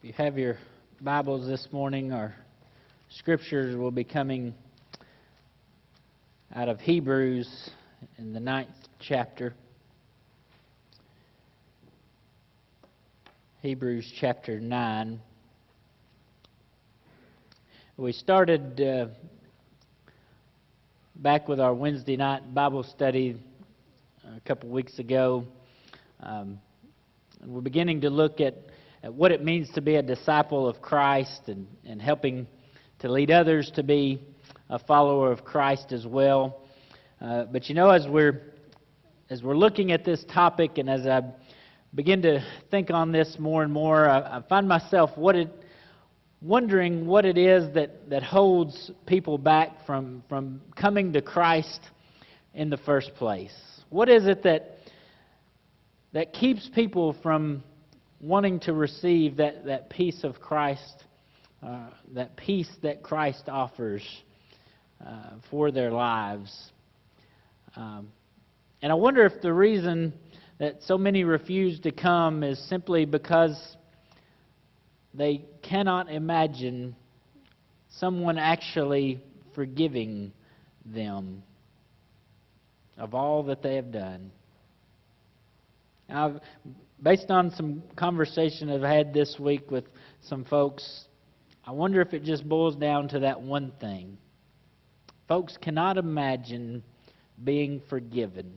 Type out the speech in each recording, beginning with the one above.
You have your Bibles this morning. Our scriptures will be coming out of Hebrews in the 9th chapter. Hebrews chapter 9. We started back with our Wednesday night Bible study a couple weeks ago. We're beginning to look at what it means to be a disciple of Christ and helping to lead others to be a follower of Christ as well. But you know, as we're looking at this topic and as I begin to think on this more and more, I find myself wondering what it is that holds people back from coming to Christ in the first place. What is it that keeps people from wanting to receive that peace of Christ, that peace that Christ offers for their lives? And I wonder if the reason that so many refuse to come is simply because they cannot imagine someone actually forgiving them of all that they have done. Now, based on some conversation I've had this week with some folks, I wonder if it just boils down to that one thing. Folks cannot imagine being forgiven.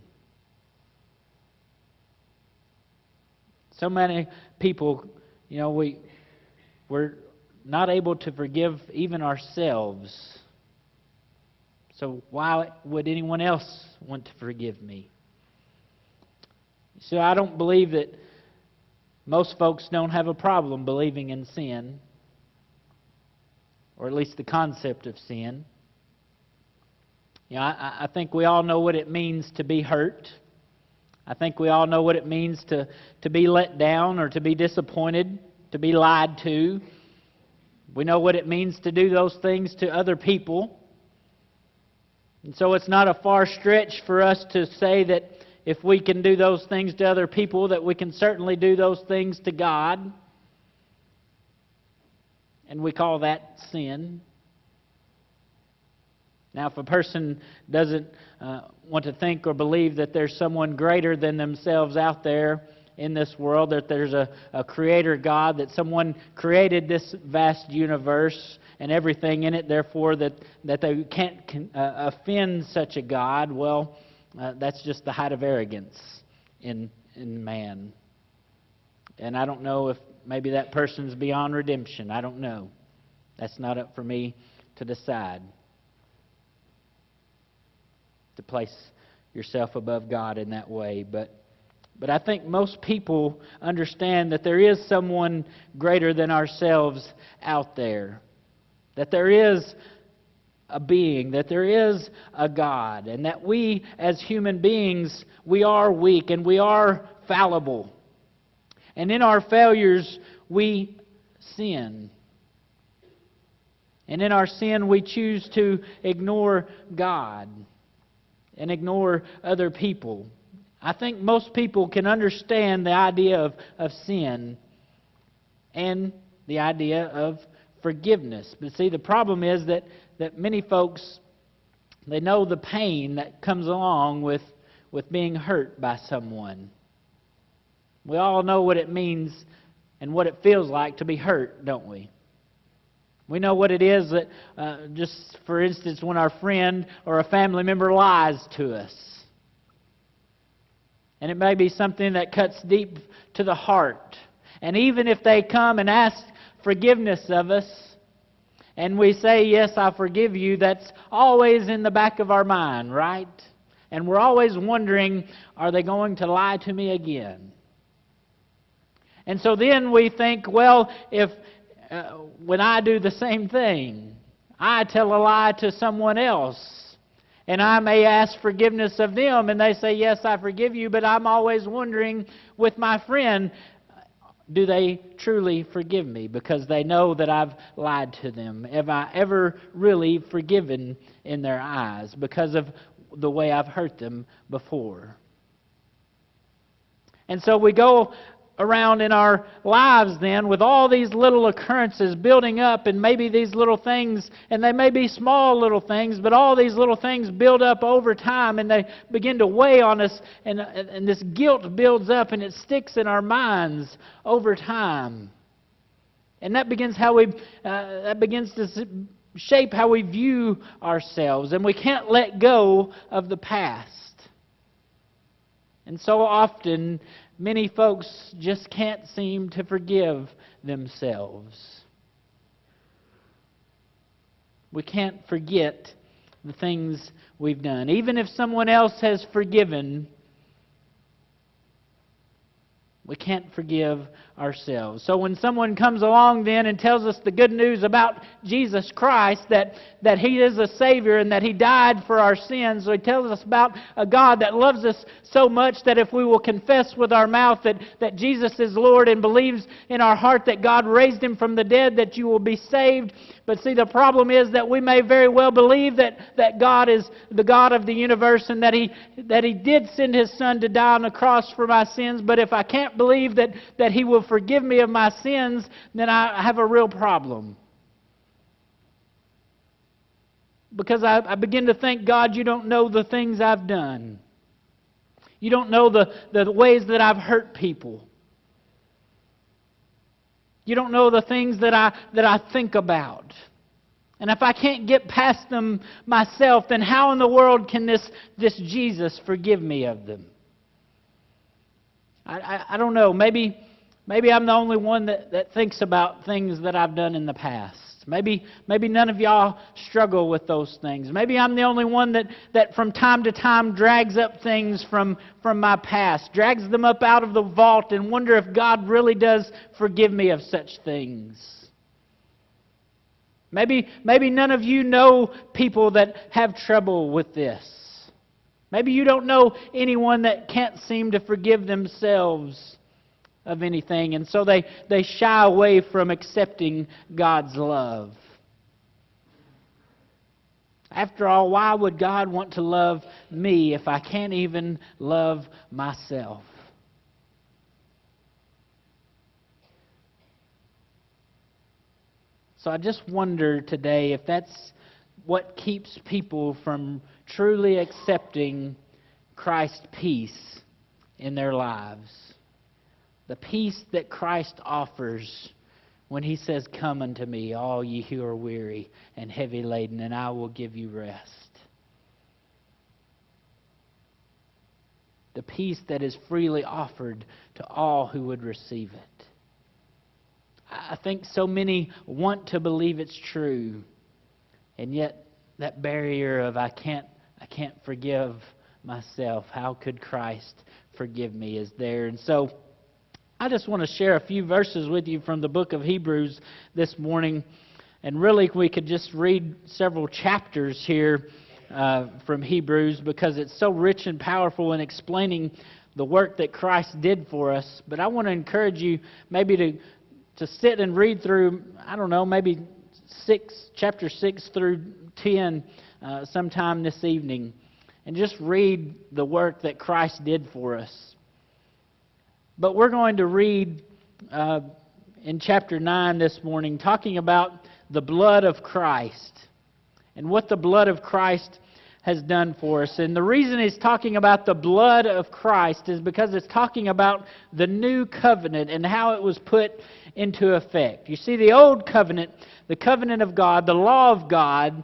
So many people, you know, we're not able to forgive even ourselves. So why would anyone else want to forgive me? So I don't believe that most folks don't have a problem believing in sin, or at least the concept of sin. You know, I think we all know what it means to be hurt. I think we all know what it means to be let down or to be disappointed, to be lied to. We know what it means to do those things to other people. And so it's not a far stretch for us to say that if we can do those things to other people, that we can certainly do those things to God. And we call that sin. Now, if a person doesn't want to think or believe that there's someone greater than themselves out there in this world, that there's a creator God, that someone created this vast universe and everything in it, therefore that they can't offend such a God, well, that's just the height of arrogance in man. And I don't know if maybe that person's beyond redemption. I don't know. That's not up for me to decide. To place yourself above God in that way. But I think most people understand that there is someone greater than ourselves out there. That there is a being, that there is a God, and that we as human beings, we are weak and we are fallible. And in our failures, we sin. And in our sin, we choose to ignore God and ignore other people. I think most people can understand the idea of sin and the idea of forgiveness. But see, the problem is that many folks, they know the pain that comes along with being hurt by someone. We all know what it means and what it feels like to be hurt, don't we? We know what it is that, just for instance, when our friend or a family member lies to us. And it may be something that cuts deep to the heart. And even if they come and ask forgiveness of us, and we say, yes, I forgive you, that's always in the back of our mind, right? And we're always wondering, are they going to lie to me again? And so then we think, well, if when I do the same thing, I tell a lie to someone else, and I may ask forgiveness of them, and they say, yes, I forgive you, but I'm always wondering with my friend, do they truly forgive me? Because they know that I've lied to them. Have I ever really forgiven in their eyes because of the way I've hurt them before? And so we go around in our lives then with all these little occurrences building up, and maybe these little things, and they may be small little things, but all these little things build up over time, and they begin to weigh on us, and this guilt builds up, and it sticks in our minds over time. And that begins to shape how we view ourselves, and we can't let go of the past. And so often, many folks just can't seem to forgive themselves. We can't forget the things we've done. Even if someone else has forgiven, we can't forgive ourselves. So when someone comes along then and tells us the good news about Jesus Christ, that He is a Savior and that He died for our sins, so He tells us about a God that loves us so much that if we will confess with our mouth that Jesus is Lord and believes in our heart that God raised Him from the dead, that you will be saved. But see, the problem is that we may very well believe that God is the God of the universe and that He did send His Son to die on the cross for my sins. But if I can't believe that He will forgive me of my sins, then I have a real problem. Because I begin to think, God, you don't know the things I've done. You don't know the ways that I've hurt people. You don't know the things that I think about. And if I can't get past them myself, then how in the world can this Jesus forgive me of them? I don't know. Maybe I'm the only one that thinks about things that I've done in the past. Maybe none of y'all struggle with those things. Maybe I'm the only one that from time to time drags up things from my past, drags them up out of the vault and wonder if God really does forgive me of such things. Maybe none of you know people that have trouble with this. Maybe you don't know anyone that can't seem to forgive themselves of anything, and so they shy away from accepting God's love. After all, why would God want to love me if I can't even love myself? So I just wonder today if that's what keeps people from truly accepting Christ's peace in their lives. The peace that Christ offers when He says, "Come unto me, all ye who are weary and heavy laden, and I will give you rest." The peace that is freely offered to all who would receive it. I think so many want to believe it's true, and yet that barrier of I can't forgive myself. How could Christ forgive me is there. And so I just want to share a few verses with you from the book of Hebrews this morning. And really, we could just read several chapters here from Hebrews because it's so rich and powerful in explaining the work that Christ did for us. But I want to encourage you maybe to sit and read through, I don't know, maybe chapter 6 through 10 sometime this evening. And just read the work that Christ did for us. But we're going to read in chapter 9 this morning, talking about the blood of Christ and what the blood of Christ has done for us. And the reason it's talking about the blood of Christ is because it's talking about the new covenant and how it was put into effect. You see, the old covenant, the covenant of God, the law of God,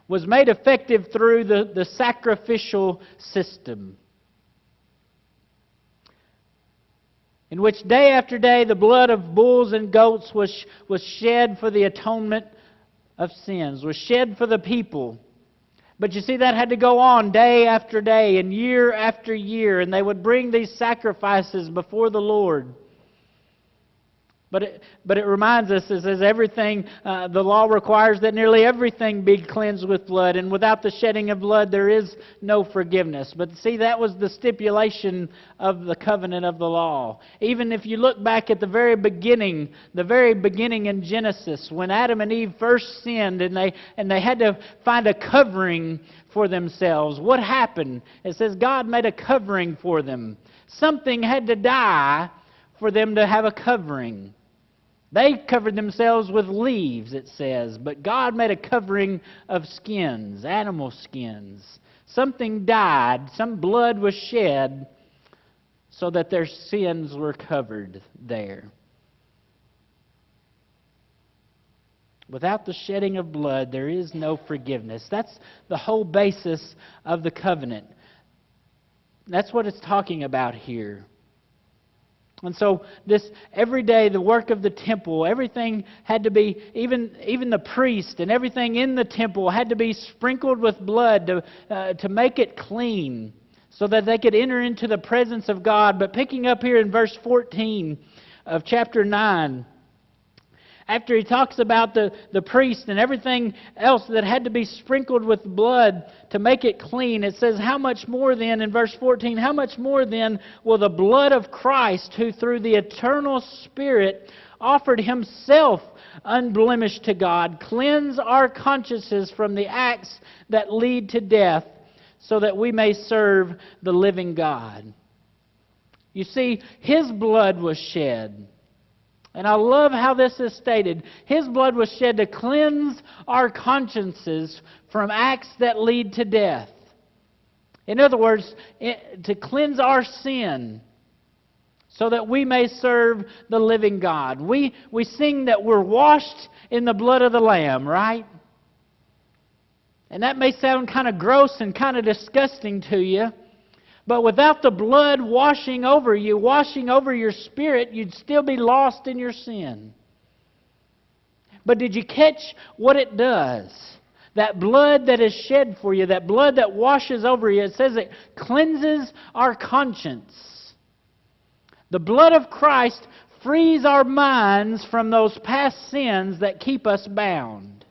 was made effective through the sacrificial system, in which day after day the blood of bulls and goats was shed for the atonement of sins, was shed for the people. But you see, that had to go on day after day and year after year, and they would bring these sacrifices before the Lord. But it reminds us, it says everything, the law requires that nearly everything be cleansed with blood, and without the shedding of blood there is no forgiveness. But see, that was the stipulation of the covenant of the law. Even if you look back at the very beginning in Genesis, when Adam and Eve first sinned and they had to find a covering for themselves, what happened? It says God made a covering for them. Something had to die for them to have a covering. They covered themselves with leaves, it says, but God made a covering of skins, animal skins. Something died, some blood was shed so that their sins were covered there. Without the shedding of blood, there is no forgiveness. That's the whole basis of the covenant. That's what it's talking about here. And so this every day, the work of the temple, everything had to be, even the priest and everything in the temple had to be sprinkled with blood to make it clean so that they could enter into the presence of God. But picking up here in verse 14 of chapter 9, after he talks about the priest and everything else that had to be sprinkled with blood to make it clean, it says, how much more then, in verse 14, how much more then will the blood of Christ, who through the eternal Spirit offered Himself unblemished to God, cleanse our consciences from the acts that lead to death, so that we may serve the living God. You see, His blood was shed. And I love how this is stated. His blood was shed to cleanse our consciences from acts that lead to death. In other words, to cleanse our sin so that we may serve the living God. We sing that we're washed in the blood of the Lamb, right? And that may sound kind of gross and kind of disgusting to you. But without the blood washing over you, washing over your spirit, you'd still be lost in your sin. But did you catch what it does? That blood that is shed for you, that blood that washes over you, it says it cleanses our conscience. The blood of Christ frees our minds from those past sins that keep us bound.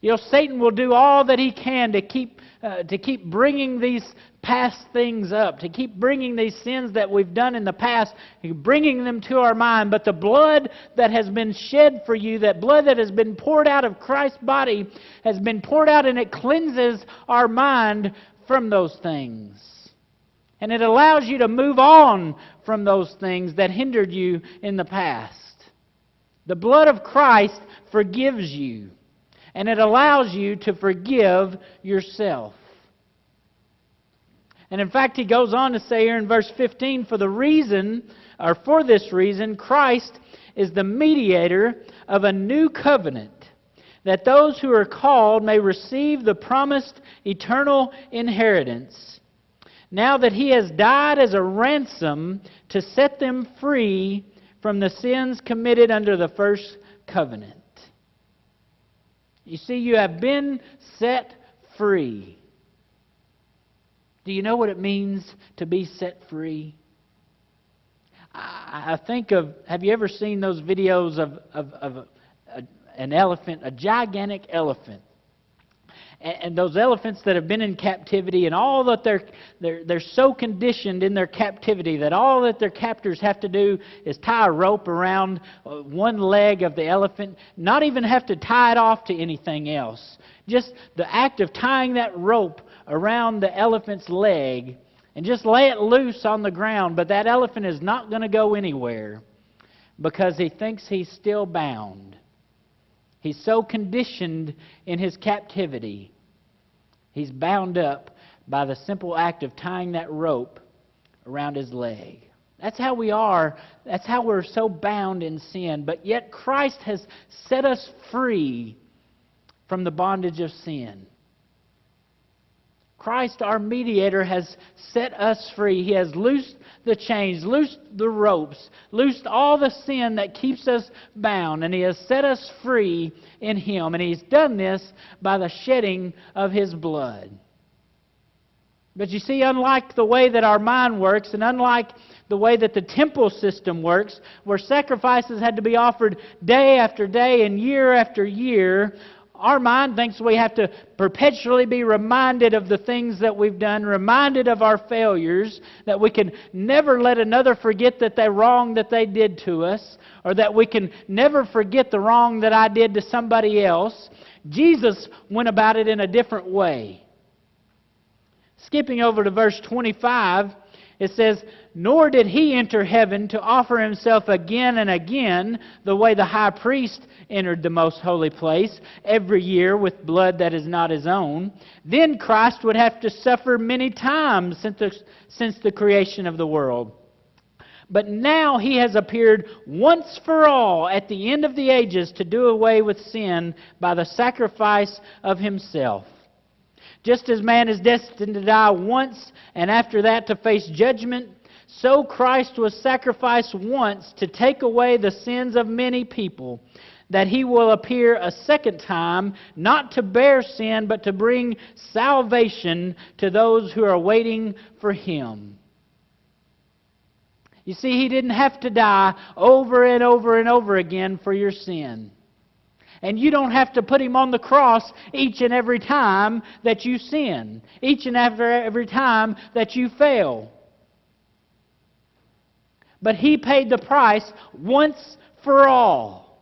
You know, Satan will do all that he can to keep bringing these past things up, to keep bringing these sins that we've done in the past, bringing them to our mind. But the blood that has been shed for you, that blood that has been poured out of Christ's body, has been poured out, and it cleanses our mind from those things. And it allows you to move on from those things that hindered you in the past. The blood of Christ forgives you. And it allows you to forgive yourself. And in fact, he goes on to say here in verse 15, for this reason, Christ is the mediator of a new covenant, that those who are called may receive the promised eternal inheritance, now that He has died as a ransom to set them free from the sins committed under the first covenant. You see, you have been set free. Do you know what it means to be set free? I think of, have you ever seen those videos of an elephant, a gigantic elephant? And those elephants that have been in captivity, and all that they're so conditioned in their captivity that all that their captors have to do is tie a rope around one leg of the elephant, not even have to tie it off to anything else. Just the act of tying that rope around the elephant's leg and just lay it loose on the ground. But that elephant is not going to go anywhere because he thinks he's still bound. He's so conditioned in his captivity. He's bound up by the simple act of tying that rope around his leg. That's how we are. That's how we're so bound in sin. But yet Christ has set us free from the bondage of sin. Christ, our mediator, has set us free. He has loosed the chains, loosed the ropes, loosed all the sin that keeps us bound, and He has set us free in Him. And He's done this by the shedding of His blood. But you see, unlike the way that our mind works, and unlike the way that the temple system works, where sacrifices had to be offered day after day and year after year, our mind thinks we have to perpetually be reminded of the things that we've done, reminded of our failures, that we can never let another forget that the wrong that they did to us, or that we can never forget the wrong that I did to somebody else. Jesus went about it in a different way. Skipping over to verse 25, It says, "Nor did he enter heaven to offer himself again and again, the way the high priest entered the most holy place every year with blood that is not his own. Then Christ would have to suffer many times since the creation of the world. But now he has appeared once for all at the end of the ages to do away with sin by the sacrifice of himself. Just as man is destined to die once and after that to face judgment, so Christ was sacrificed once to take away the sins of many people, that he will appear a second time, not to bear sin, but to bring salvation to those who are waiting for him." You see, he didn't have to die over and over and over again for your sin. And you don't have to put him on the cross each and every time that you sin, each and every time that you fail. But he paid the price once for all.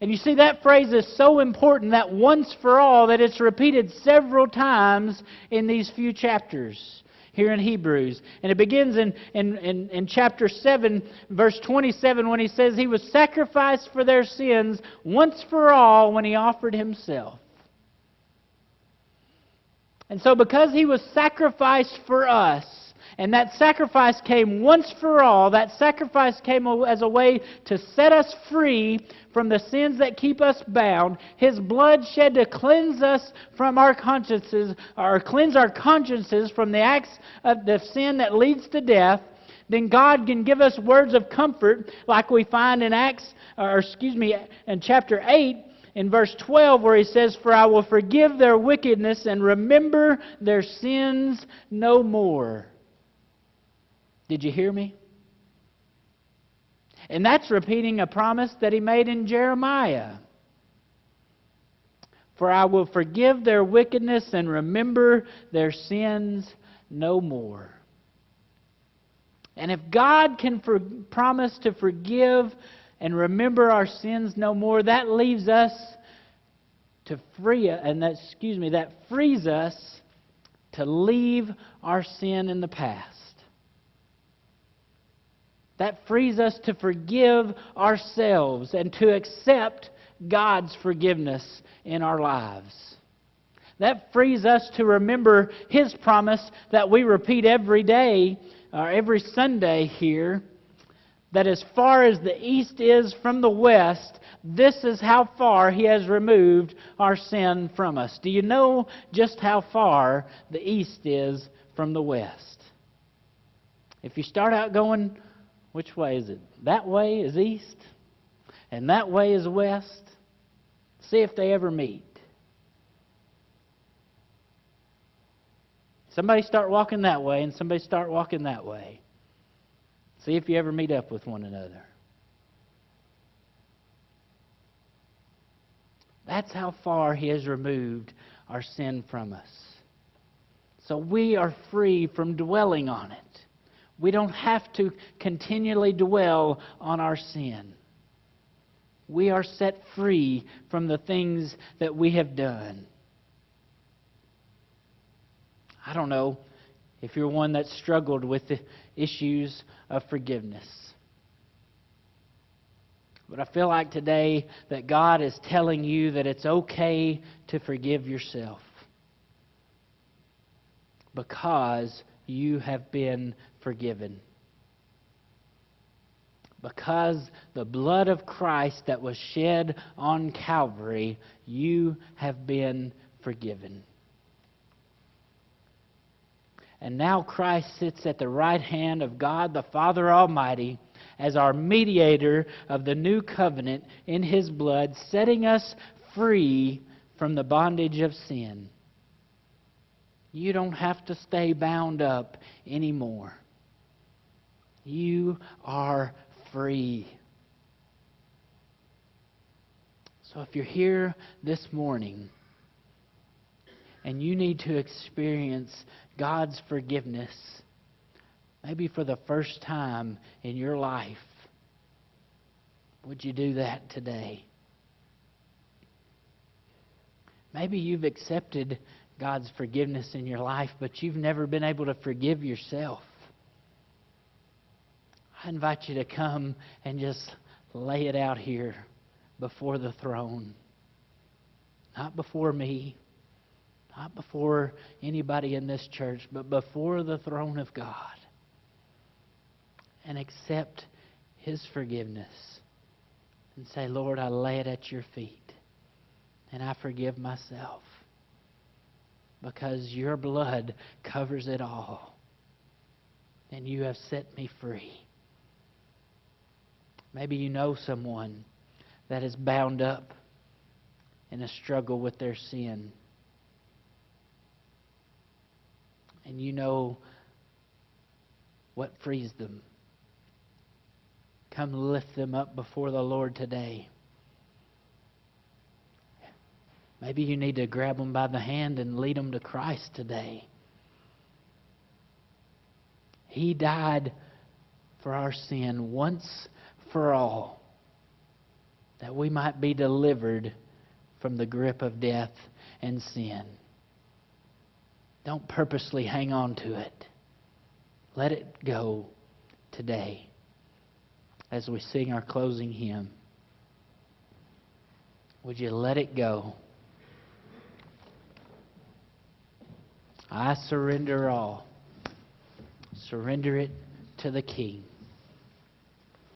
And you see, that phrase is so important, that once for all, that it's repeated several times in these few chapters here in Hebrews. And it begins in chapter 7, verse 27, when he says he was sacrificed for their sins once for all when he offered himself. And so because he was sacrificed for us, and that sacrifice came once for all, that sacrifice came as a way to set us free from the sins that keep us bound. His blood shed to cleanse us from our consciences, or cleanse our consciences from the acts of the sin that leads to death. Then God can give us words of comfort, like we find in in chapter 8, in verse 12, where he says, "For I will forgive their wickedness and remember their sins no more." Did you hear me? And that's repeating a promise that he made in Jeremiah. "For I will forgive their wickedness and remember their sins no more." And if God can promise to forgive and remember our sins no more, that leaves us to that frees us to leave our sin in the past. That frees us to forgive ourselves and to accept God's forgiveness in our lives. That frees us to remember his promise that we repeat every day, or every Sunday here, that as far as the east is from the west, this is how far he has removed our sin from us. Do you know just how far the east is from the west? If you start out going, which way is it? That way is east, and that way is west. See if they ever meet. Somebody start walking that way, and somebody start walking that way. See if you ever meet up with one another. That's how far he has removed our sin from us. So we are free from dwelling on it. We don't have to continually dwell on our sin. We are set free from the things that we have done. I don't know if you're one that struggled with the issues of forgiveness. But I feel like today that God is telling you that it's okay to forgive yourself, because you have been forgiven. Because the blood of Christ that was shed on Calvary, you have been forgiven. And now Christ sits at the right hand of God the Father Almighty as our mediator of the new covenant in his blood, setting us free from the bondage of sin. You don't have to stay bound up anymore. You are free. So if you're here this morning and you need to experience God's forgiveness, maybe for the first time in your life, would you do that today? Maybe you've accepted God's forgiveness in your life, but you've never been able to forgive yourself. I invite you to come and just lay it out here before the throne. Not before me, not before anybody in this church, but before the throne of God. And accept His forgiveness. And say, Lord, I lay it at your feet. And I forgive myself. Because your blood covers it all. And you have set me free. Maybe you know someone that is bound up in a struggle with their sin. And you know what frees them. Come lift them up before the Lord today. Maybe you need to grab them by the hand and lead them to Christ today. He died for our sin once for all, that we might be delivered from the grip of death and sin. Don't purposely hang on to it. Let it go today as we sing our closing hymn. Would you let it go? I surrender all. Surrender it to the King.